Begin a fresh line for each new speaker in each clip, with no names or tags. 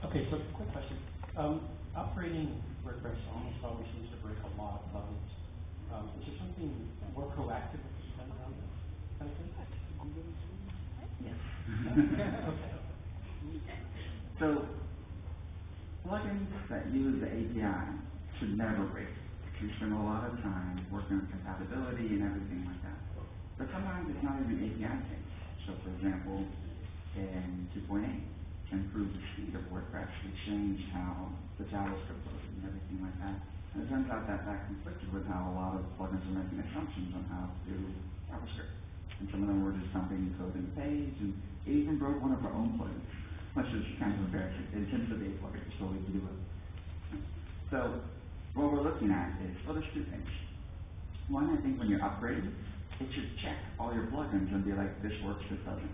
Okay, so quick question. Upgrading WordPress almost always seems to break a lot of plugins. Is there something more proactive that can be done around that kind of thing?
Yes.
Okay.
So, plugins that use the API should never break. We spend a lot of time working on compatibility and everything like that. But sometimes it's not even API things. So, for example, in 2.8, to improve the speed of WordPress, we changed how the JavaScript loaded and everything like that. And it turns out that that conflicted with how a lot of plugins are making assumptions on how to do JavaScript. And some of them were just dumping code in the page, and it even broke one of our own plugins, which is kind of embarrassing. It intends to be a plugin, so we do it. So what we're looking at is, well, there's two things. One, I think when you're upgrading, it should check all your plugins and be like, this works, this doesn't,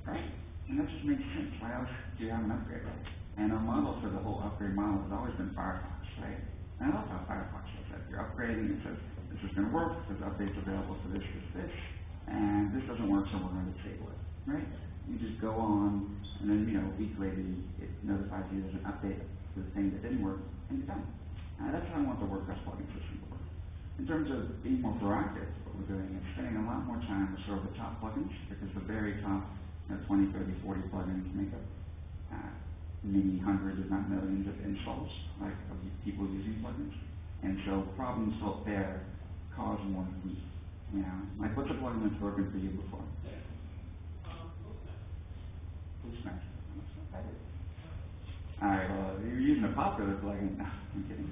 right? And that just makes sense. Why else do you have an upgrade, right? And our model for the whole upgrade model has always been Firefox, right? And I love how Firefox looks at it. You're upgrading, it says, this is going to work, there's updates available for this, and this doesn't work, so we're going to disable it, right? You just go on, and then, a week later, it notifies you there's an update to the thing that didn't work, and you're done. That's how I want the WordPress plugin system to work. In terms of being more proactive, what we're doing is spending a lot more time to sort of the top plugins, because the very top 20, 30, 40 plugins make up maybe hundreds, if not millions, of installs, like of people using plugins. And so problems felt there cause more heat. Like what's a plugin that's working for you before? Bluesmash. All right, well, you're using a popular plugin. No, I'm kidding.